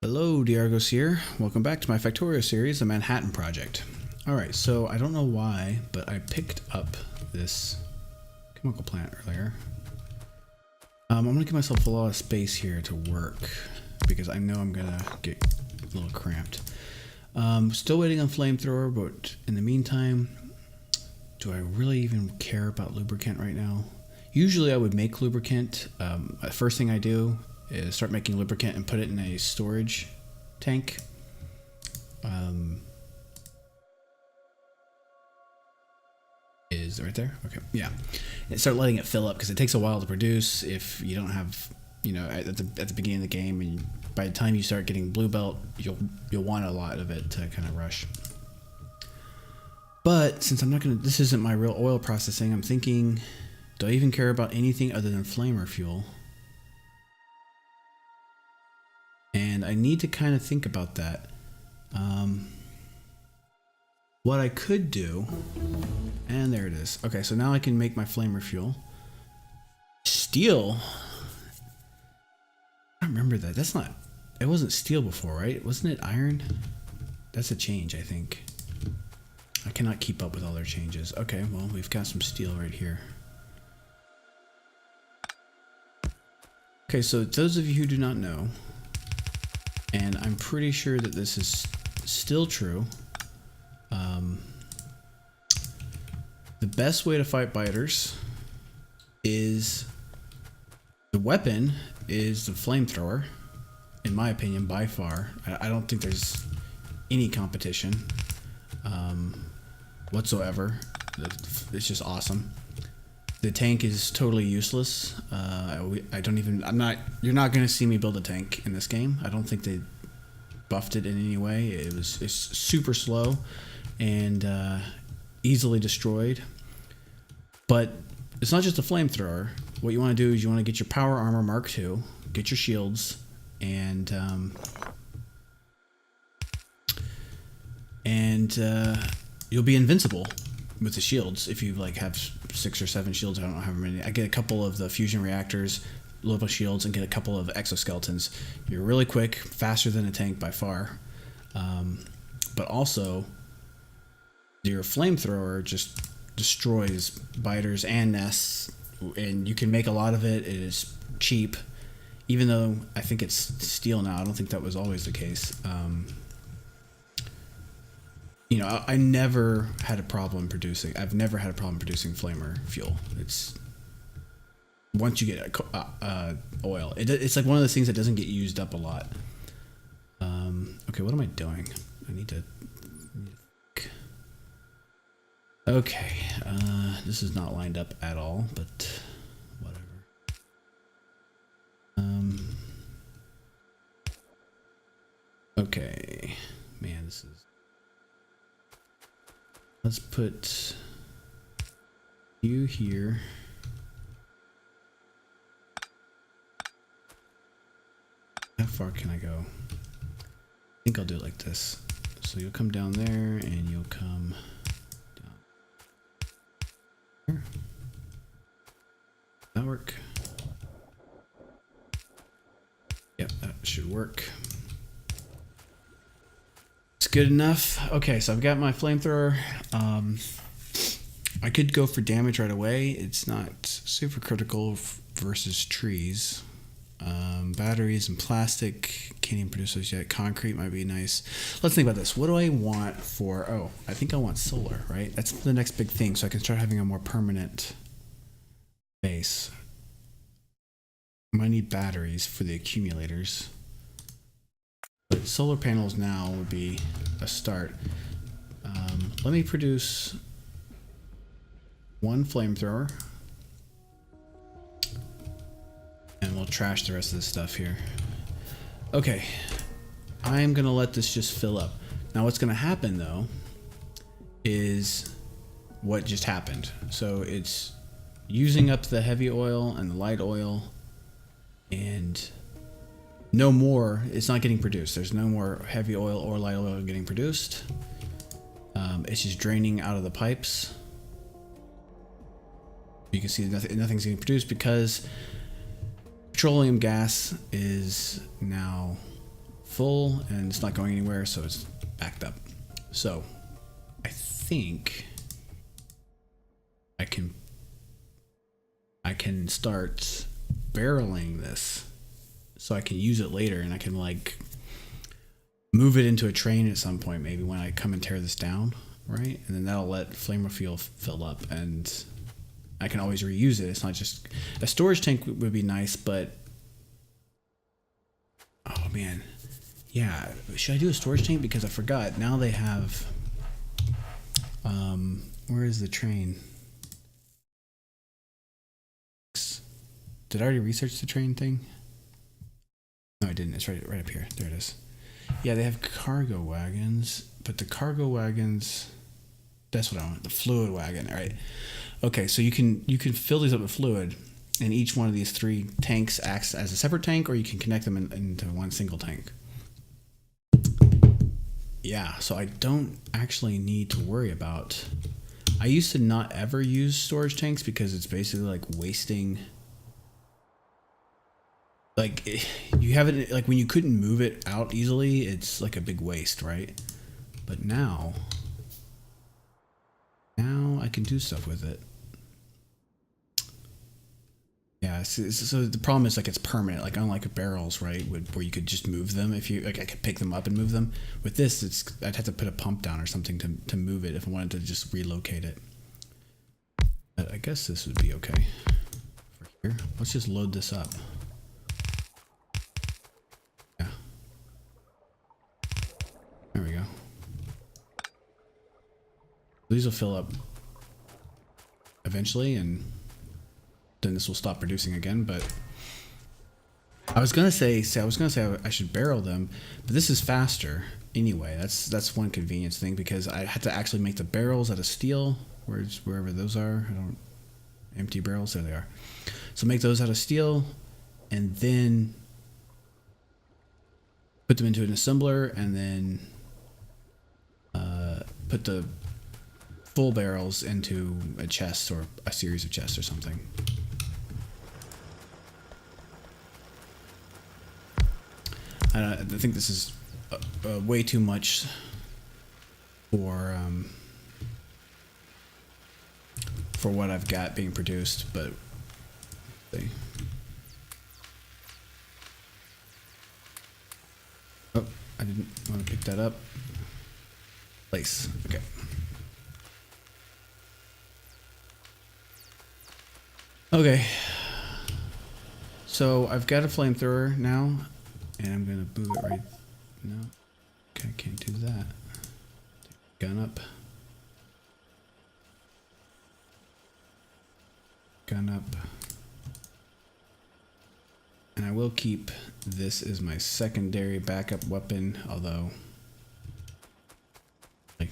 Hello, Diargos here. Welcome back to my Factorio series, the Manhattan Project. Alright, so I don't know why, but I picked up this chemical plant earlier. I'm going to give myself a lot of space here to work, because I know I'm going to get a little cramped. Still waiting on Flamethrower, but in the meantime, do I really even care about lubricant right now? Usually I would make lubricant. First thing I do is start making lubricant and put it in a storage tank. Is it right there? Okay, yeah. And start letting it fill up because it takes a while to produce if you don't have, you know, at the beginning of the game, and by the time you start getting blue belt, you'll want a lot of it to kind of rush. But since I'm not gonna, this isn't my real oil processing, I'm thinking, do I even care about anything other than flamer fuel? And I need to kind of think about that. What I could do, and there it is. Okay, so now I can make my flamer fuel. Steel? I don't remember that. That's not, it wasn't steel before, right? Wasn't it iron? That's a change, I think. I cannot keep up with all their changes. Okay, well, we've got some steel right here. Okay, so those of you who do not know, and I'm pretty sure that this is still true, the best way to fight biters is, the weapon is the flamethrower, in my opinion, by far. I don't think there's any competition whatsoever. It's just awesome. The tank is totally useless. You're not gonna see me build a tank in this game. I don't think they buffed it in any way. It's super slow and easily destroyed. But it's not just a flamethrower. What you want to do is you want to get your power armor Mark II, get your shields, and you'll be invincible with the shields if you like have 6 or 7 shields. I don't know how many. I get a couple of the fusion reactors, little shields, and get a couple of exoskeletons. You're really quick, faster than a tank by far, but also your flamethrower just destroys biters and nests, and you can make a lot of it. It is cheap, even though I think it's steel now. I don't think that was always the case. You know, I never had a problem producing. I've never had a problem producing flamer fuel. It's once you get oil, it's like one of those things that doesn't get used up a lot. Okay, what am I doing? I need to. Okay, this is not lined up at all, but whatever. Okay, man, this is. Let's put you here. How far can I go? I think I'll do it like this. So you'll come down there and you'll come down here. That work? Yep, that should work. It's good enough. Okay, so I've got my flamethrower. I could go for damage right away. It's not super critical versus trees. Batteries and plastic, can't even produce those yet. Concrete might be nice. Let's think about this. What do I want for, oh, I think I want solar, right? That's the next big thing, so I can start having a more permanent base. I might need batteries for the accumulators. But solar panels now would be a start. Let me produce one flamethrower. And we'll trash the rest of this stuff here. Okay, I'm gonna let this just fill up. Now what's gonna happen though is what just happened. So it's using up the heavy oil and the light oil, and no more, it's not getting produced. There's no more heavy oil or light oil getting produced. It's just draining out of the pipes. You can see nothing's getting produced because petroleum gas is now full and it's not going anywhere, so it's backed up. So I think I can start barreling this so I can use it later, and I can like move it into a train at some point, maybe when I come and tear this down, right? And then that'll let Flamer fuel fill up, and I can always reuse it. It's not just a storage tank would be nice, but oh man, yeah. Should I do a storage tank? Because I forgot. Now they have. Where is the train? Did I already research the train thing? No, I didn't. It's right up here. There it is. Yeah, they have cargo wagons, but the cargo wagons. That's what I want. The fluid wagon, right? Okay, so you can fill these up with fluid, and each one of these 3 tanks acts as a separate tank, or you can connect them into one single tank. Yeah, so I don't actually need to worry about. I used to not ever use storage tanks because it's basically like wasting. Like you have it like when you couldn't move it out easily, it's like a big waste, right? But now I can do stuff with it. Yeah, so the problem is like it's permanent, like unlike barrels, right? Where you could just move them if you like I could pick them up and move them. With this, I'd have to put a pump down or something to move it if I wanted to just relocate it. But I guess this would be okay for here. Let's just load this up. Yeah. There we go. These will fill up eventually, and then this will stop producing again. But I was gonna say I should barrel them, but this is faster anyway. That's one convenience thing, because I had to actually make the barrels out of steel. Wherever those are, empty barrels. There they are. So make those out of steel, and then put them into an assembler, and then put the full barrels into a chest or a series of chests or something. I think this is way too much for what I've got being produced, but see. Oh, I didn't want to pick that up. Place. Okay. Okay. So I've got a flamethrower now, and I'm gonna move it right. No. Okay, I can't do that. Gun up. Gun up. And I will keep this as my secondary backup weapon, although like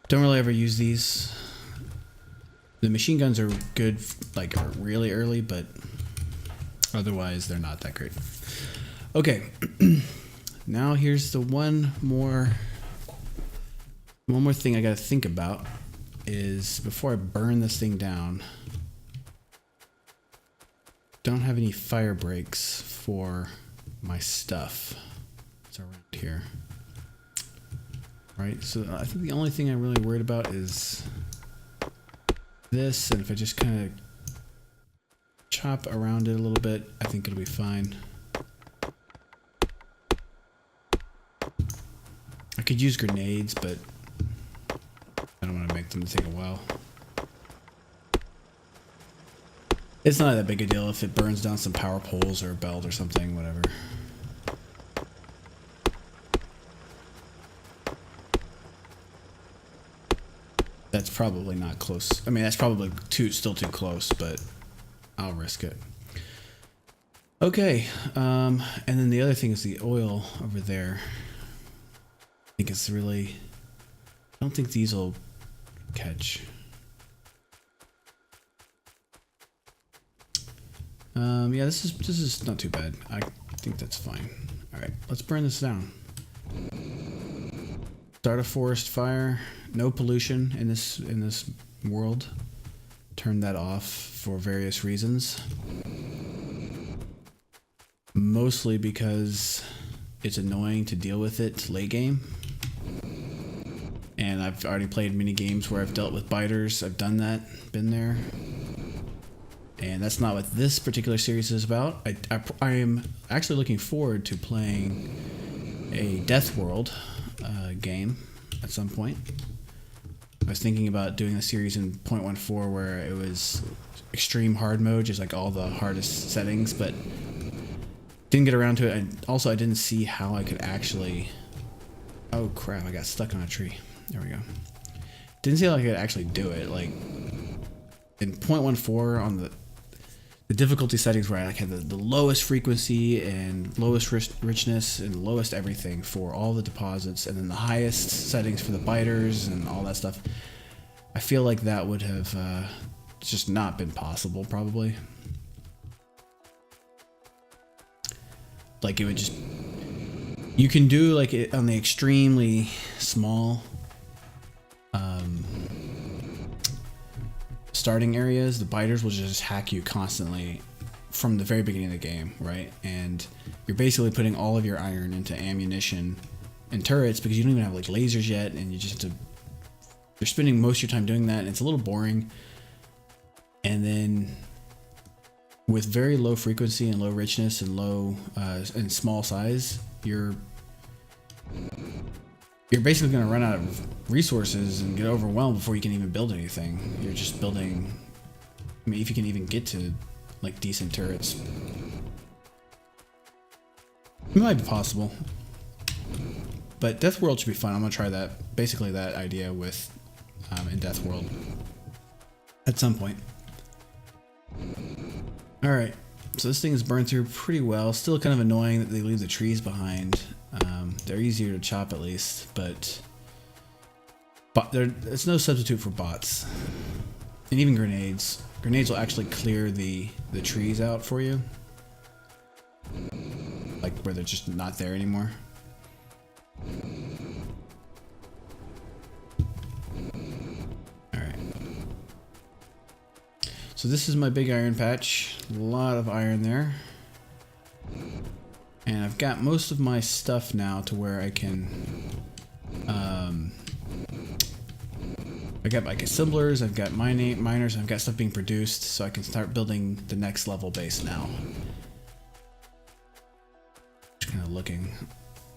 don't really ever use these. The machine guns are good like really early, but otherwise they're not that great. Okay. Now here's the one more thing I gotta think about is before I burn this thing down. Don't have any fire breaks for my stuff. It's around here. Right, so I think the only thing I'm really worried about is this, and if I just kind of chop around it a little bit, I think it'll be fine. I could use grenades, but I don't want to make them take a while. It's not that big a deal if it burns down some power poles or a belt or something, whatever. That's probably not close. I mean, that's probably still too close, but I'll risk it. Okay, and then the other thing is the oil over there. I think it's really... I don't think these will catch. Yeah, this is not too bad. I think that's fine. All right, let's burn this down. Start a forest fire. No pollution in this world. Turn that off for various reasons. Mostly because it's annoying to deal with it late game. And I've already played many games where I've dealt with biters. I've done that, been there. And that's not what this particular series is about. I am actually looking forward to playing a Death World game at some point. I was thinking about doing a series in 0.14 where it was extreme hard mode, just like all the hardest settings, but didn't get around to it. And also I didn't see how I could actually... Oh crap, I got stuck on a tree. There we go. Didn't see how I could actually do it. Like in 0.14 on the difficulty settings where I had the lowest frequency and lowest richness and lowest everything for all the deposits, and then the highest settings for the biters and all that stuff. I feel like that would have just not been possible, probably. Like it would just... You can do like it on the extremely small starting areas. The biters will just hack you constantly from the very beginning of the game, right? And you're basically putting all of your iron into ammunition and turrets because you don't even have like lasers yet, and you just have to... You're spending most of your time doing that, and it's a little boring. And then with very low frequency and low richness and low and small size, you're basically going to run out of resources and get overwhelmed before you can even build anything. You're just building... I mean, if you can even get to like decent turrets. It might be possible. But Death World should be fun. I'm going to try that. Basically that idea with in Death World at some point. Alright, so this thing is burned through pretty well. Still kind of annoying that they leave the trees behind. They're easier to chop at least, but it's no substitute for bots. And even grenades. Grenades will actually clear the trees out for you. Like where they're just not there anymore. Alright. So this is my big iron patch. A lot of iron there. And I've got most of my stuff now to where I can... I got like assemblers, I've got miners, I've got stuff being produced, so I can start building the next level base now. Just kind of looking.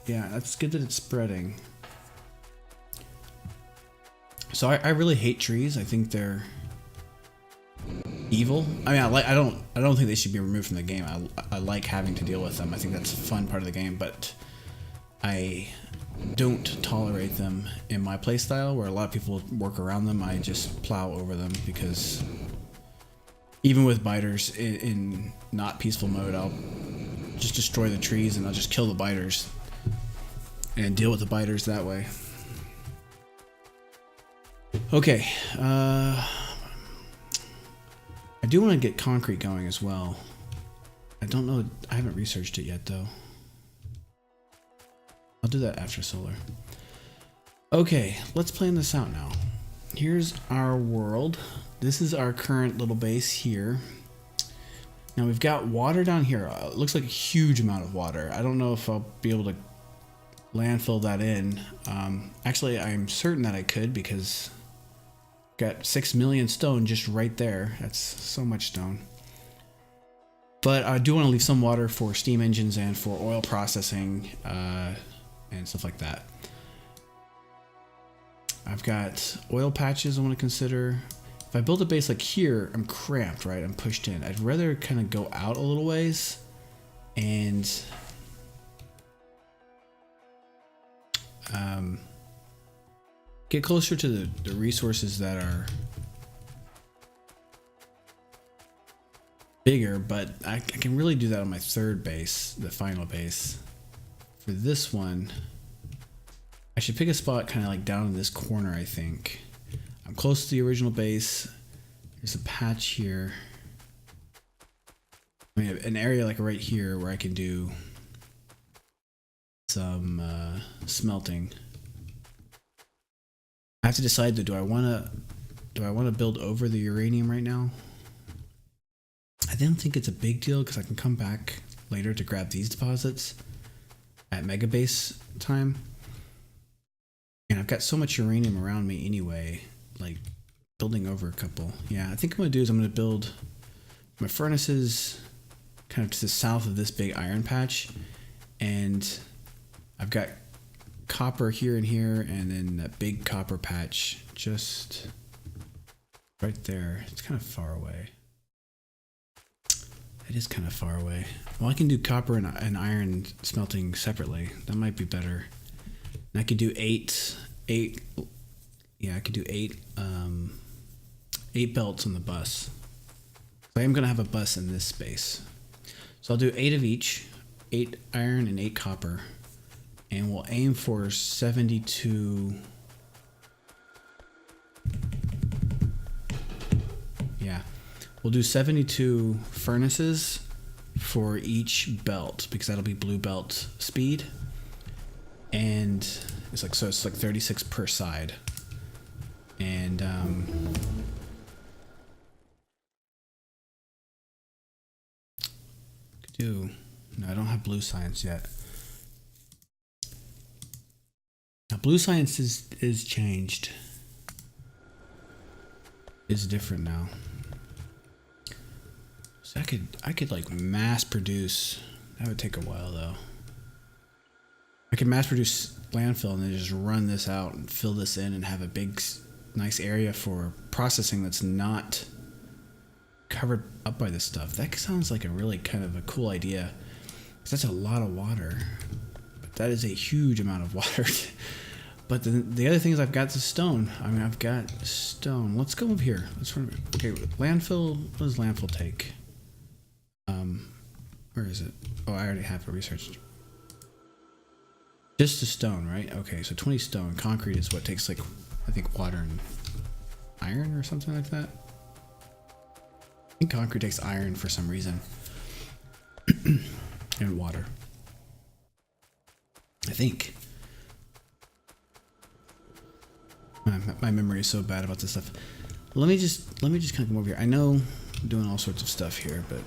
Yeah, that's good that it's spreading. So I really hate trees. I think they're evil. I mean, I don't think they should be removed from the game. I like having to deal with them. I think that's a fun part of the game, but I don't tolerate them in my playstyle where a lot of people work around them. I just plow over them because even with biters in not peaceful mode, I'll just destroy the trees and I'll just kill the biters and deal with the biters that way. Okay, I do want to get concrete going as well. I don't know, I haven't researched it yet though. I'll do that after solar. Okay, let's plan this out now. Here's our world. This is our current little base here. Now we've got water down here. It looks like a huge amount of water. I don't know if I'll be able to landfill that in. Actually, I'm certain that I could because I've got 6 million stone just right there. That's so much stone. But I do want to leave some water for steam engines and for oil processing and stuff like that. I've got oil patches I want to consider. If I build a base like here, I'm cramped, right? I'm pushed in. I'd rather kind of go out a little ways and get closer to the resources that are bigger, but I can really do that on my third base, the final base. For this one, I should pick a spot kind of like down in this corner, I think. I'm close to the original base. There's a patch here. I mean, an area like right here where I can do some smelting. I have to decide though, do I want to build over the uranium right now? I don't think it's a big deal because I can come back later to grab these deposits. at Megabase time. And I've got so much uranium around me anyway, like building over a couple. Yeah, I think what I'm gonna do is I'm gonna build my furnaces kind of to the south of this big iron patch. And I've got copper here and here, and then that big copper patch just right there. It's kind of far away. It is kind of far away. Well, I can do copper and iron smelting separately. That might be better. And I could do eight. Yeah, I could do eight belts on the bus. So I am gonna have a bus in this space. So I'll do 8 of each, 8 iron and 8 copper, and we'll aim for 72. Yeah, we'll do 72 furnaces for each belt, because that'll be blue belt speed. And it's like, so it's like 36 per side. And no, I don't have blue science yet. Now blue science is changed. It's different now. So I could like mass produce. That would take a while though. I could mass produce landfill and then just run this out and fill this in and have a big nice area for processing that's not covered up by this stuff. That sounds like a really kind of a cool idea. That's a lot of water. But that is a huge amount of water. But the other thing is I've got the stone. I mean, I've got stone. Let's go over here. Okay, landfill. What does landfill take? Where is it? Oh, I already have it researched. Just the stone, right? Okay, so 20 stone. Concrete is what takes, like, I think water and iron or something like that. I think concrete takes iron for some reason. And water. I think. My memory is so bad about this stuff. Let me just kind of come over here. I know I'm doing all sorts of stuff here, but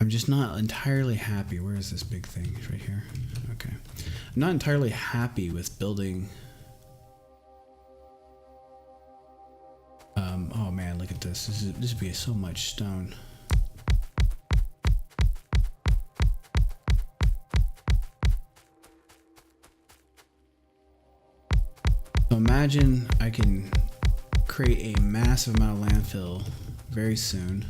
I'm just not entirely happy. Where is this big thing? It's right here. Okay. I'm not entirely happy with building. Oh man, look at this. This would be so much stone. So imagine I can create a massive amount of landfill very soon.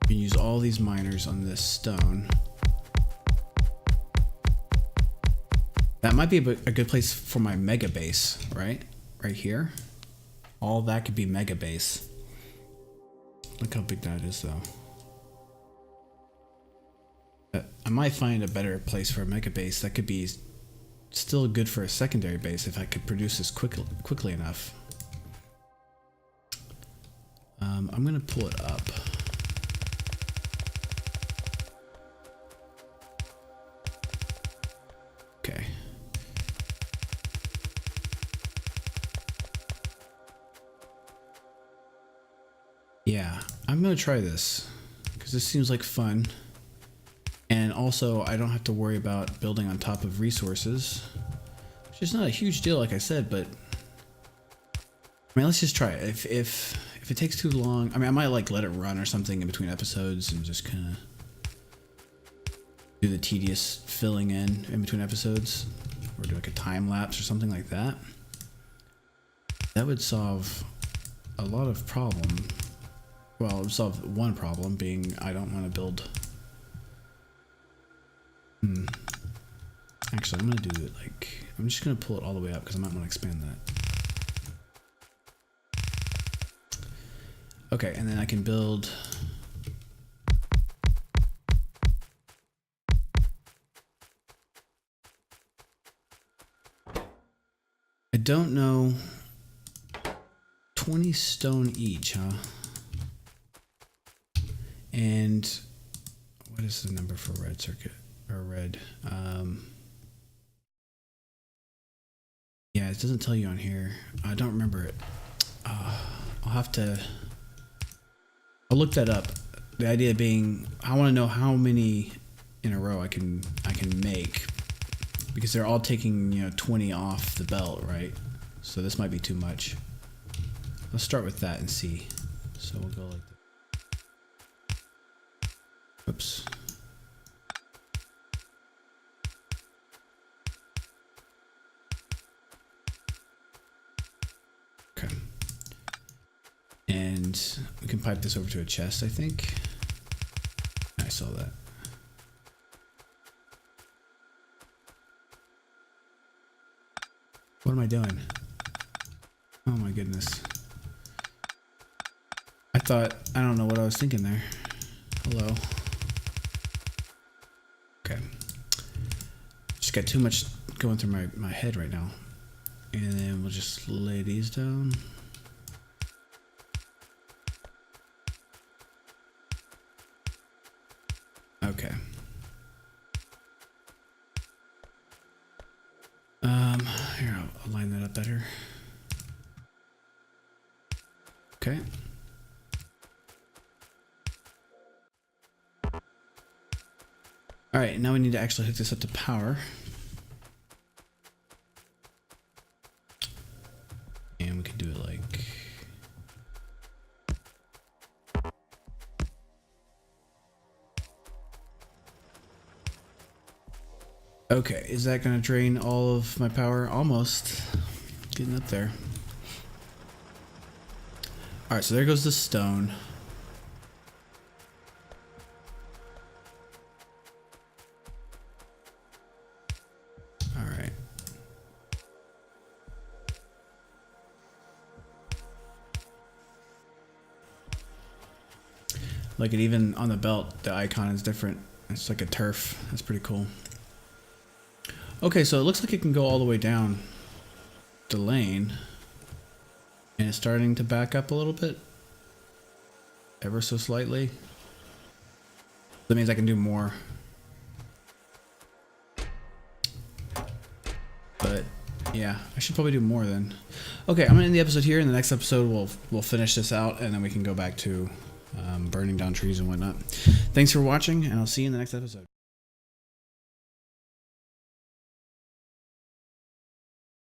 You can use all these miners on this stone. That might be a good place for my Megabase, right? Right here. All that could be Megabase. Look how big that is, though. I might find a better place for a Megabase that could be still good for a secondary base if I could produce this quickly enough. I'm gonna pull it up. Okay. Yeah, I'm gonna try this because this seems like fun. And also, I don't have to worry about building on top of resources, which is not a huge deal, like I said, but I mean, let's just try it. If it takes too long, I mean, I might like let it run or something in between episodes and just kind of do the tedious filling in between episodes, or do like a time lapse or something like that. That would solve a lot of problem. Well, it would solve one problem, being I don't want to build. Actually, I'm gonna do it like, I'm just gonna pull it all the way up because I might want to expand that. Okay, and then I can build. I don't know. 20 stone each, huh? And what is the number for red circuit? Or red. Yeah, it doesn't tell you on here. I don't remember it. I'll have to. I'll look that up The idea being, I want to know how many in a row I can make, because they're all taking, you know, 20 off the belt, right? So this might be too much. Let's start with that and see. So we'll go like that. Oops. Okay. And we can pipe this over to a chest, I think. I saw that. What am I doing? Oh my goodness. I don't know what I was thinking there. Hello. Okay. Just got too much going through my head right now. And then we'll just lay these down. Okay. Here, I'll line that up better. Okay. All right, now we need to actually hook this up to power. And we can do it like... Okay, is that going to drain all of my power? Almost. Getting up there. Alright, so there goes the stone. Alright. Like it even on the belt, the icon is different. It's like a turf. That's pretty cool. Okay, so it looks like it can go all the way down the lane. And it's starting to back up a little bit. Ever so slightly. That means I can do more. But yeah, I should probably do more then. Okay, I'm gonna end the episode here. In the next episode, we'll finish this out, and then we can go back to burning down trees and whatnot. Thanks for watching, and I'll see you in the next episode.